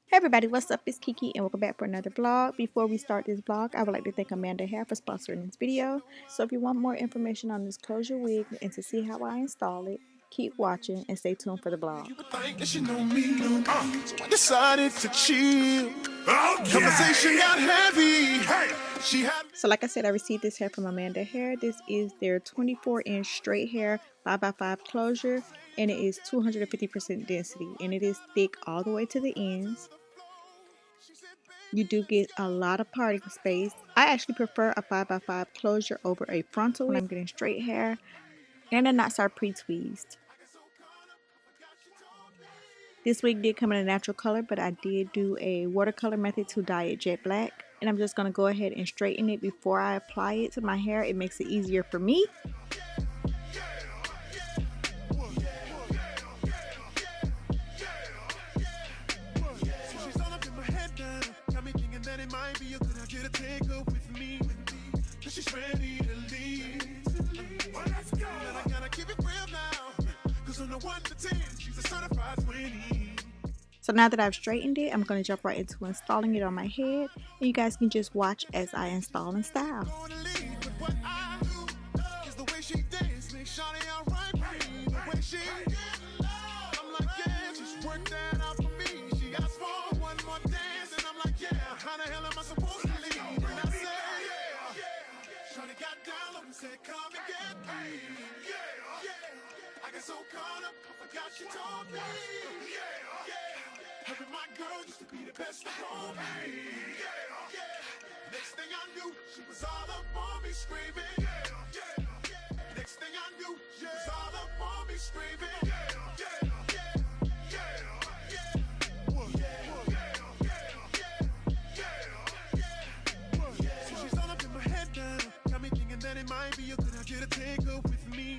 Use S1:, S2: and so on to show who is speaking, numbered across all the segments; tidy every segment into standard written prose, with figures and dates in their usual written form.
S1: Hey everybody, what's up? It's Kiki and welcome back for another vlog. Before we start this vlog, I would like to thank Amanda Hair for sponsoring this video. So if you want more information on this closure wig and to see how I install it, keep watching and stay tuned for the vlog.
S2: So I decided to chill. Conversation got heavy.
S1: So like I said, I received this hair from Amanda Hair. This is their 24-inch straight hair 5x5 closure, and it is 250% density, and it is thick all the way to the ends. You do get a lot of parting space. I actually prefer a 5x5 closure over a frontal when I'm getting straight hair, and the knots are pre-tweezed. This wig did come in a natural color, but I did do a watercolor method to dye it jet black. And I'm just going to go ahead and straighten it before I apply it to my hair. It makes it easier for me. So now that I've straightened it, I'm going to jump right into installing it on my head. And you guys can just watch as I install and style.
S2: So caught up, I forgot she told me. Having my girl used to be the best for me. Next thing I knew, she was all up on me screaming. Next thing I knew, she was all up on me screaming. So she's all up in my head now. Got me thinking that it might be a good idea to take her with me.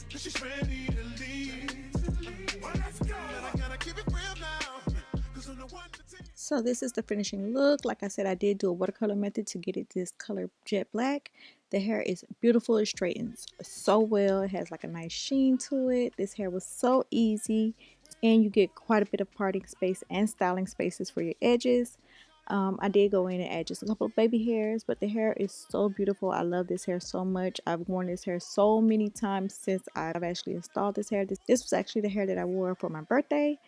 S2: She's ready to leave. Well, let's go. I gotta keep it real now.
S1: So this is the finishing look. Like I said, I did do a watercolor method to get it this color jet black. The hair is beautiful. It straightens so well. It has like a nice sheen to it. This hair was so easy, and you get quite a bit of parting space and styling spaces for your edges. I did go in and add just a couple of baby hairs, but the hair is so beautiful. I love this hair so much. I've worn this hair so many times since I've actually installed this hair. This was actually the hair that I wore for my birthday.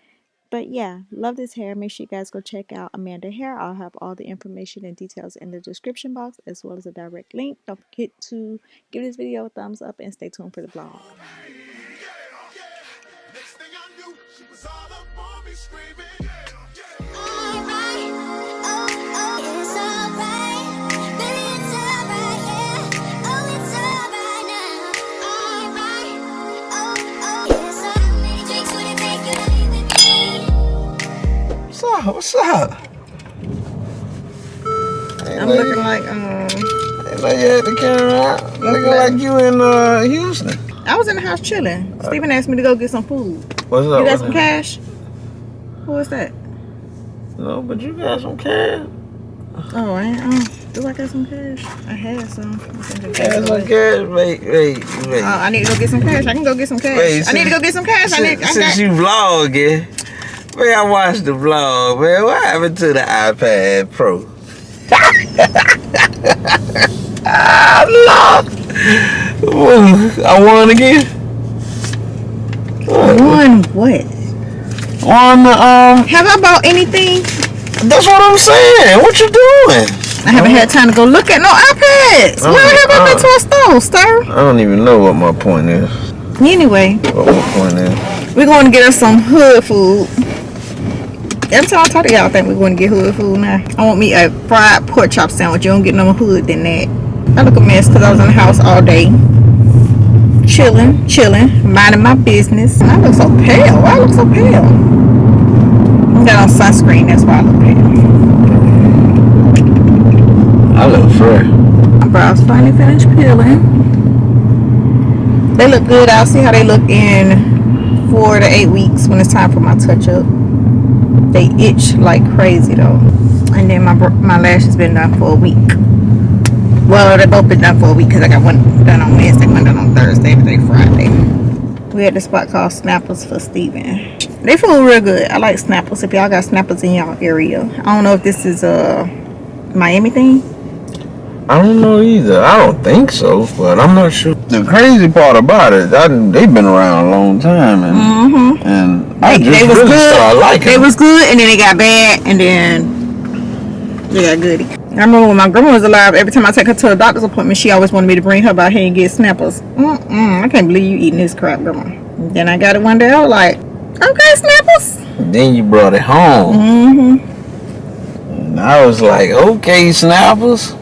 S1: But yeah, love this hair. Make sure you guys go check out Amanda Hair. I'll have all the information and details in the description box, as well as a direct link. Don't forget to give this video a thumbs up and stay tuned for the vlog.
S3: What's up?
S1: I'm looking like
S3: you had the camera out. Looking like you in Houston.
S1: I was in the house chilling. Steven asked me to go get some food.
S3: What's up?
S1: You got some cash? Who is that?
S3: No, but you got some cash.
S1: Oh, do I got some cash? I had some.
S3: Got some cash? Wait.
S1: I need to go get some cash. I can go get some cash. I need to go get some cash.
S3: Since you vlogging, man, I watched the vlog, man. What happened to the iPad Pro? Lord. I won again.
S1: Won what?
S3: On the
S1: Have I bought anything?
S3: That's what I'm saying. What you doing?
S1: I haven't had time to go look at no iPads. Where have I been to a store, sir?
S3: I don't even know what my point is.
S1: Anyway,
S3: What my point is?
S1: we're going to get us some hood food. Every time I talk to y'all, I think we're going to get hood food now. I want me a fried pork chop sandwich. You don't get no more hood than that. I look a mess because I was in the house all day. Chilling, minding my business. I look so pale. Why I look so pale? I got on sunscreen, that's why I look pale.
S3: I look fresh.
S1: My brows finally finished peeling. They look good. I'll see how they look in 4 to 8 weeks when it's time for my touch-up. They itch like crazy though. And then my lashes been done for a week. Well, they both been done for a week because I got one done on Wednesday, one done on Thursday, today Friday. We at the spot called Naples for Steven. They food real good. I like Snapples. If y'all got Snapples in y'all area, I don't know if this is a Miami thing.
S3: I don't know either. I don't think so, but I'm not sure. The crazy part about it, they've been around a long time, and I just
S1: was
S3: really
S1: good.
S3: started liking
S1: They
S3: them.
S1: was good, and then they got bad, and then they got good. I remember when my grandma was alive, every time I take her to a doctor's appointment, she always wanted me to bring her by here and get Snapples. I can't believe you eating this crap, grandma. And then I got it one day, I was like, okay, Snapples.
S3: Then you brought it home. And I was like, okay, Snapples.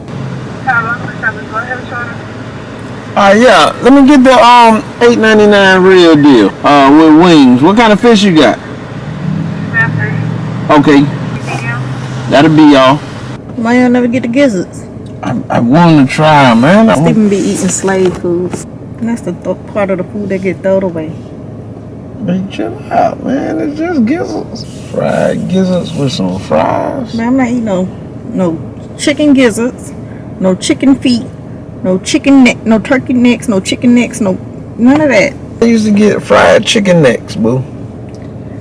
S3: Yeah, let me get the $8.99 real deal with wings. What kind of fish you got? Okay, that'll be y'all.
S1: Why y'all never get the gizzards?
S3: I want to try, man.
S1: Stephen be eating slave food. And that's the part of the food that get thrown away.
S3: Man, chill out, man. It's just gizzards. Fried gizzards with some fries.
S1: Man, I'm not eating no chicken gizzards, no chicken feet, no chicken neck, no turkey necks, no chicken necks, no none of that.
S3: They used to get fried chicken necks, boo.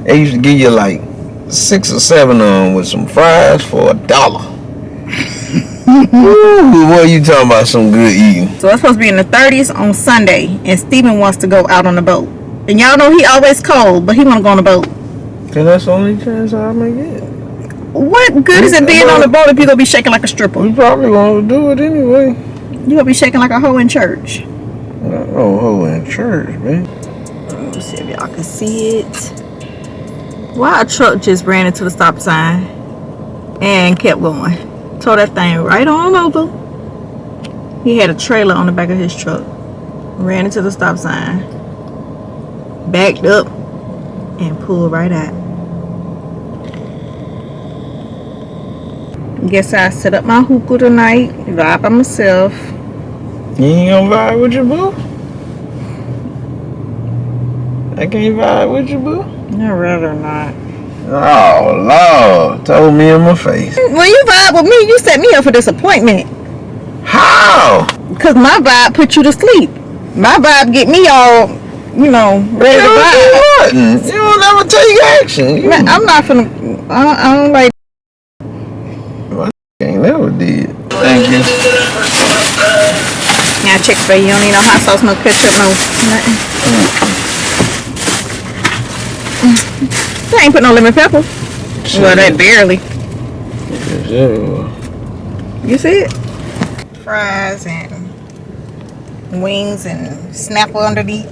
S3: They used to give you like 6 or 7 of them with some fries for $1. Ooh, boy, you talking about some good eating.
S1: So it's supposed to be in the 30s on Sunday, and Steven wants to go out on the boat. And y'all know he always cold, but he want to go on the boat.
S3: Cause that's the only chance I may get.
S1: What good is it being on the boat if you gonna be shaking like a stripper?
S3: We probably gonna do it anyway.
S1: You gonna be shaking like a hoe in church.
S3: No hoe in church, man.
S1: Let me see if y'all can see it. Why a truck just ran into the stop sign and kept going? Tore that thing right on over. He had a trailer on the back of his truck. Ran into the stop sign. Backed up and pulled right out. Guess I set up my hookah tonight. Vibe by myself.
S3: You ain't gonna vibe with your boo? I can't vibe with your boo?
S1: I'd rather not.
S3: Oh, Lord. Told me in my face.
S1: When you vibe with me, you set me up for disappointment.
S3: How?
S1: Because my vibe put you to sleep. My vibe get me all, ready to vibe.
S3: You don't ever take action.
S1: Man, I'm not finna. I don't like.
S3: I ain't never did. Thank you.
S1: Now check for you don't need no hot sauce, no ketchup, no nothing. I ain't put no lemon pepper. Well, that barely. You see it? Fries and wings and Snapple underneath.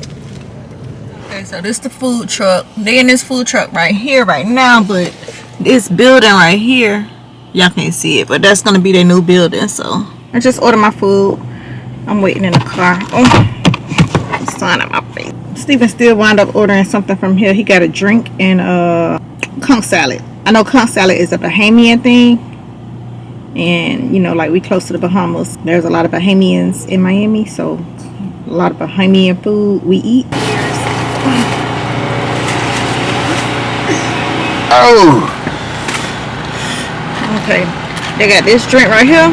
S1: Okay, so this the food truck. They in this food truck right here right now, but this building right here, y'all can't see it, but that's gonna be their new building. So I just ordered my food. I'm waiting in the car. Oh, sun on my face. Steven still wound up ordering something from here. He got a drink and conch salad. I know conch salad is a Bahamian thing, and like we close to the Bahamas. There's a lot of Bahamians in Miami, so a lot of Bahamian food we eat.
S3: Oh.
S1: Okay, they got this drink right here.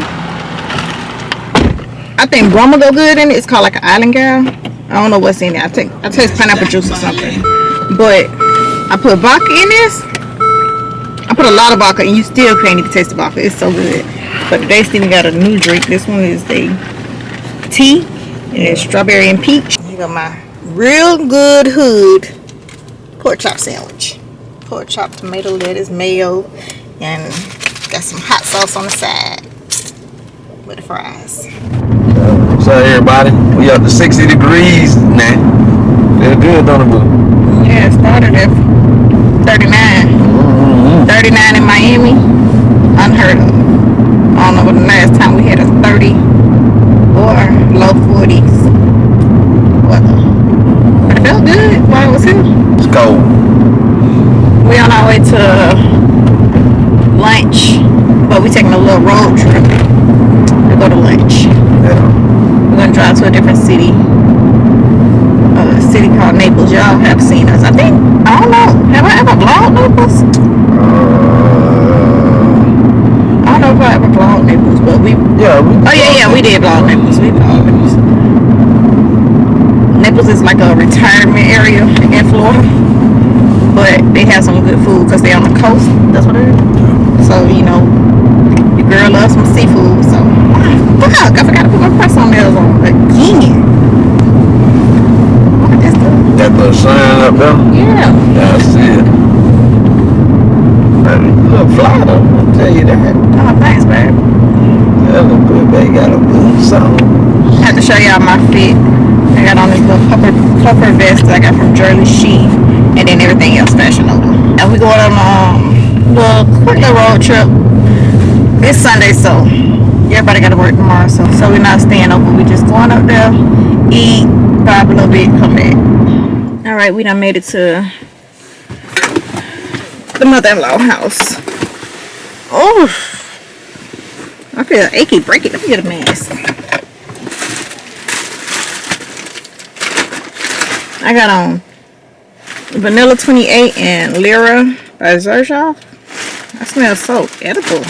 S1: I think Brahma go good in it. It's called like an Island Gal. I don't know what's in it. I taste pineapple juice or something. But I put vodka in this. I put a lot of vodka, and you still can't even taste the vodka. It's so good. But today Steven got a new drink. This one is the tea, and it's strawberry and peach. Here got my real good hood pork chop sandwich. Pork chop, tomato, lettuce, mayo, and got some hot sauce on the side with the fries.
S3: What's up, everybody? We up to 60 degrees now. Feel good, don't it, boo?
S1: Yeah, it started at 39. 39 in Miami, unheard of. I don't know when the last time we had a 30 or low 40s weather. But it felt good while I was here.
S3: It's cold.
S1: We on our way to lunch, but we taking a little road trip to go to lunch.
S3: Yeah.
S1: We're gonna drive to a different city. A city called Naples. Y'all have seen us. I don't know. Have I ever vlogged Naples? I don't know if I ever vlogged Naples, but we.
S3: Yeah.
S1: We did vlog Naples. We vlogged Naples. Naples is like a retirement area in Florida, but they have some good food because they're on the coast. That's what it is. So, you know, your girl loves some seafood. So, fuck, I forgot to put my press on nails on again.
S3: That little sign up there?
S1: Yeah.
S3: Yeah, I see it. That look fly though, I'll tell you that.
S1: Oh, thanks, babe.
S3: That look good, babe. Got a boots on.
S1: I have to show y'all my fit. I got on this little puffer vest that I got from Jersey Sheet, and then everything else Fashion Nova. And we going on a little quick little road trip. It's Sunday, so everybody got to work tomorrow. So we're not staying over. We just going up there, eat, vibe a little bit, come back. All right, we done made it to the mother-in-law house. Oh, I feel achy breaky. Let me get a mask. I got on Vanilla 28 and Lyra by Xershoff. That smells so edible.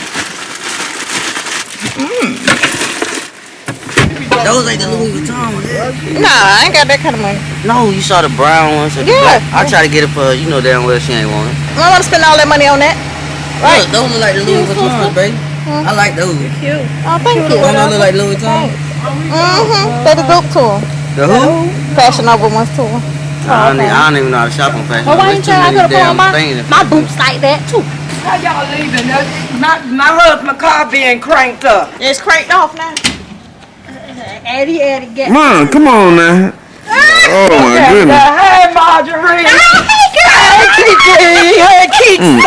S4: Those ain't the Louis Vuitton ones.
S1: Nah, I ain't got that kind of money.
S4: No, you saw the brown ones. And
S1: Yeah.
S4: the black. I try to get it for, you know damn well she ain't want it.
S1: I don't want to spend all that money on that. Right.
S4: Look, those look like the Louis Vuittons, baby. I like those.
S1: Cute. Oh, thank you.
S4: Don't those look like Louis Vuitton?
S1: They the dupe to them.
S4: The who?
S1: Fashion Nova ones too.
S4: I don't even know how to shop on fashion.
S5: Well, why
S4: There's
S5: ain't
S4: too
S5: you I
S4: many
S5: could have
S4: damn
S5: put on
S4: things.
S5: my boots like that too?
S6: How y'all leaving? My husband's car being cranked up.
S1: It's cranked off now.
S5: Eddie, get.
S3: Mom, come on now. Oh my goodness.
S6: Hey, Marjorie. Hey, Kiki. Hey, Kiki.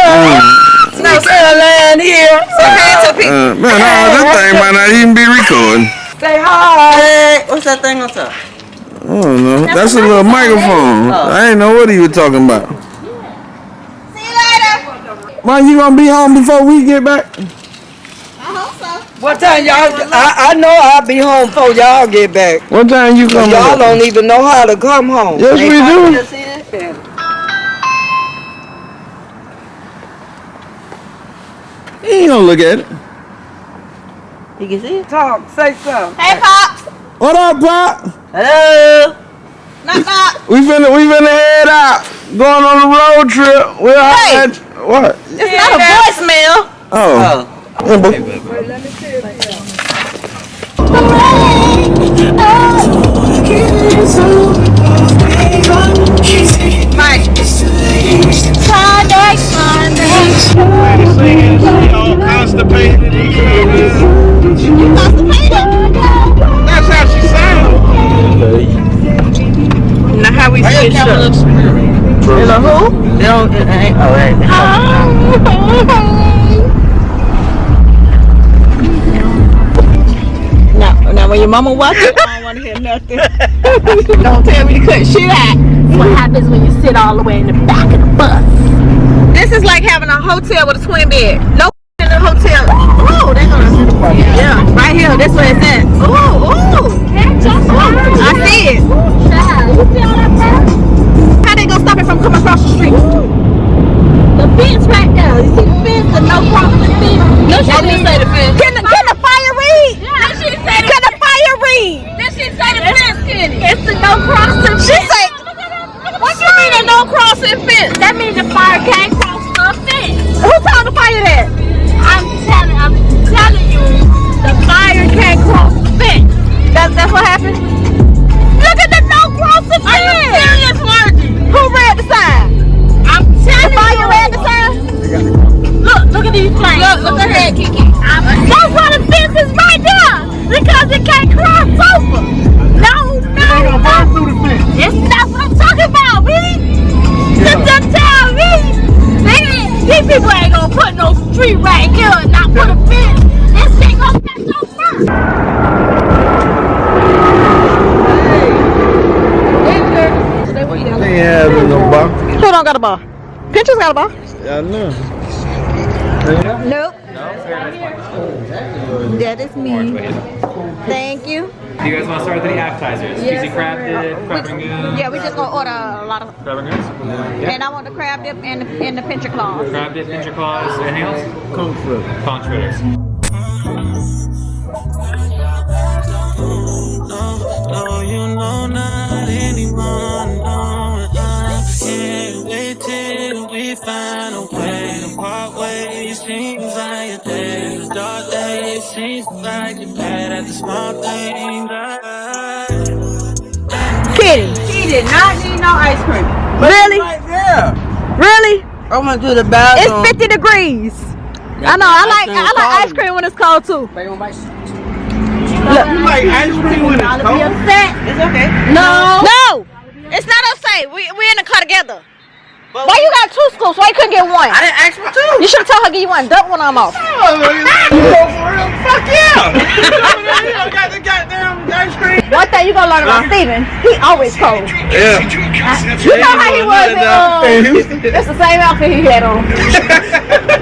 S6: No land here.
S1: Say hi to people.
S3: Man, this thing might not even be recording.
S6: Say hi.
S4: Hey, what's that thing on top?
S3: I don't know. That's a little microphone. I ain't know what he was talking about.
S1: See you later.
S3: Mom, you gonna be home before we get back?
S1: I hope so.
S6: What time y'all? I know I'll be home before y'all get back.
S3: What time you come
S6: Y'all
S3: back?
S6: don't even know how to come home.
S3: Yes, we do. He ain't gonna look at it.
S4: You can see it?
S6: Talk. Say something.
S1: Hey, Pops.
S3: What up, Pop?
S4: Hello?
S1: Knock, knock.
S3: We finna head out. Going on a road trip. We'll
S1: Hey.
S3: What?
S1: It's not a voicemail.
S3: Oh. Yeah,
S1: Mike.
S5: Sunday.
S3: constipated.
S1: You constipated?
S3: That's how she sounds.
S1: Now how we switch up? Hello, who?
S4: They don't, it ain't, oh, it ain't.
S1: Now when your mama watches, I don't want to hear nothing. Don't tell me to cut shit out.
S5: What happens when you sit all the way in the back of the bus?
S1: This is like having a hotel with a twin bed. No in the hotel. Ooh, they're gonna. Yeah, right here. That's where it's at. Ooh, ooh. I see it.
S5: Child, you see all that stuff?
S1: How they gonna stop it from coming across the street?
S5: The fence right there. You see the fence? The no crossing fence? No, she didn't say the fence.
S1: Can the fire read?
S5: Yeah, she said
S1: Can the fire read?
S5: Then she say the fence, Kenny. It's the no crossing
S1: She
S5: fence.
S1: say, what you mean a no crossing fence?
S5: That means the fire can't cross the fence.
S1: Who told the fire that?
S5: I'm telling you, the fire can't cross the fence.
S1: That's what happened? Look at the no crossing fence.
S5: Are you serious, Margie?
S1: Who read the sign?
S5: I'm telling
S1: The fire
S5: you.
S1: read the sign?
S5: Look at these flames. Look ahead, Kiki. That's why the fence is right there. Because it can't cross over. No. That's what I'm talking about, me. Just tell me. These people ain't gonna put no street right here and not put a fence. This shit gonna catch no fire.
S3: They have no bar.
S1: Who don't got a bar? Pinterest got a bar.
S3: I know.
S1: Nope. That is me. Thank you.
S7: Do you guys want to start with any appetizers? Cheesy crab dip, crab rangoon?
S1: Yeah, we just gonna order a lot of.
S7: Crab rangoons?
S1: And I want the crab dip and the pincher claws.
S7: Crab dip, pincher claws, anything else?
S3: Conch fritters.
S7: Conch fritters.
S2: No, you know not anymore. No, I can't wait till seems like a day, the dark days seems like you're bad at the small things.
S5: Kitty,
S6: He did not need no ice cream.
S5: really?
S3: Right there.
S5: Really?
S6: I went to the bathroom.
S5: It's 50 degrees. I know. I like ice cream when it's cold too.
S3: You like ice cream when it's cold?
S6: It's okay.
S5: No. No. It's not upset. We in the car together. Why you got 2 scoops? Why you couldn't get one?
S6: I didn't ask for 2.
S5: You should have told her to give you one. Dump one of them off.
S3: Oh, for real? Fuck yeah! You got the goddamn ice cream.
S5: One thing you gonna learn about Steven, he always cold.
S3: Yeah.
S5: You know how he was in Houston? That's the same outfit he had on.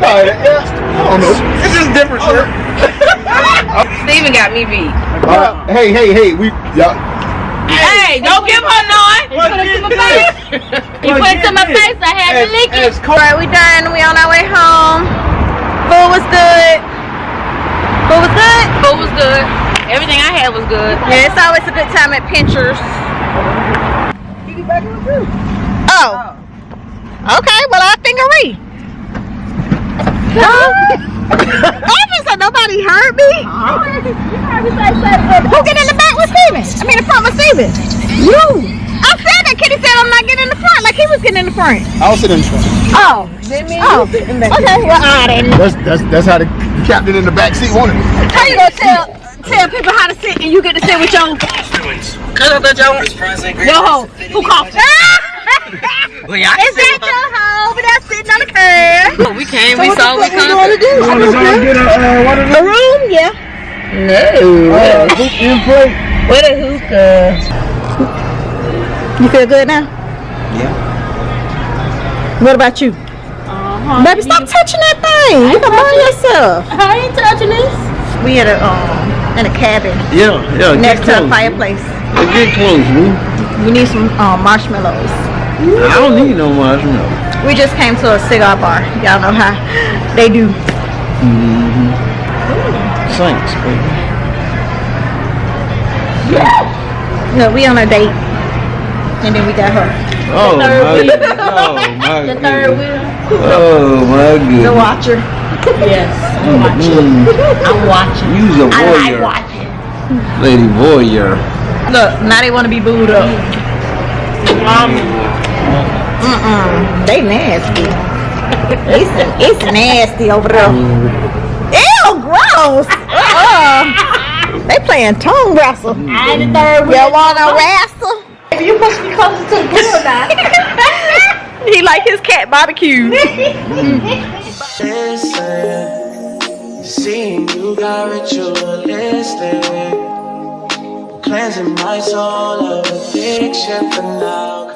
S3: I don't know. It's just different shit.
S6: Steven got me beat.
S3: Hey, we
S6: Hey, don't give her none.
S5: He put it to my face. He put it to my face. I had to lick it. Alright, we done. We on our way home. Food was good. Food was good?
S6: Food was good. Everything I had was good.
S5: Yeah, it's always a good time at Pinchers. Oh. Okay, well I fingery. So nobody heard me. Who get in the back with Steven? I mean the front with Steven. You. I said that. Kitty said I'm not getting in the front like he was getting in the front.
S3: I'll sit in the front.
S5: Oh. Okay, well I didn't.
S3: That's how the captain in the back seat wanted it.
S5: How you gonna tell people how to sit and you get to sit with your hoe who coughed? Is that your hoe that's sitting on the curb?
S6: We came, we saw, we come.
S3: You want to go and get
S5: A room? Yeah.
S3: hookah and plate?
S5: What a hookah. You feel good now?
S3: Yeah.
S5: What about you? Baby, stop touching that thing. You can burn yourself.
S1: I ain't touching this.
S5: We in a cabin
S3: Yeah.
S5: next to a fireplace.
S3: Get close, man.
S5: We need some marshmallows.
S3: I don't need no marshmallow.
S5: We just came to a cigar bar. Y'all know how they do.
S3: Thanks, baby.
S5: Look, we on a date. And then we got her.
S3: Oh my goodness.
S1: The third wheel.
S3: Oh my goodness.
S5: The watcher.
S1: Yes, I'm watching. I'm watching.
S3: You's a
S1: I like
S3: voyeur.
S1: watching.
S3: Lady voyeur.
S5: Look, now they want to be booed up. They nasty. It's nasty over there. Ew, gross. They playing tongue wrestle.
S1: I the third wheel.
S5: You wanna wrestle?
S1: You must be closer to the grill now.
S5: He like his cat barbecue.
S2: Listen, seeing you got ritualistic, cleansing my soul of addiction for now.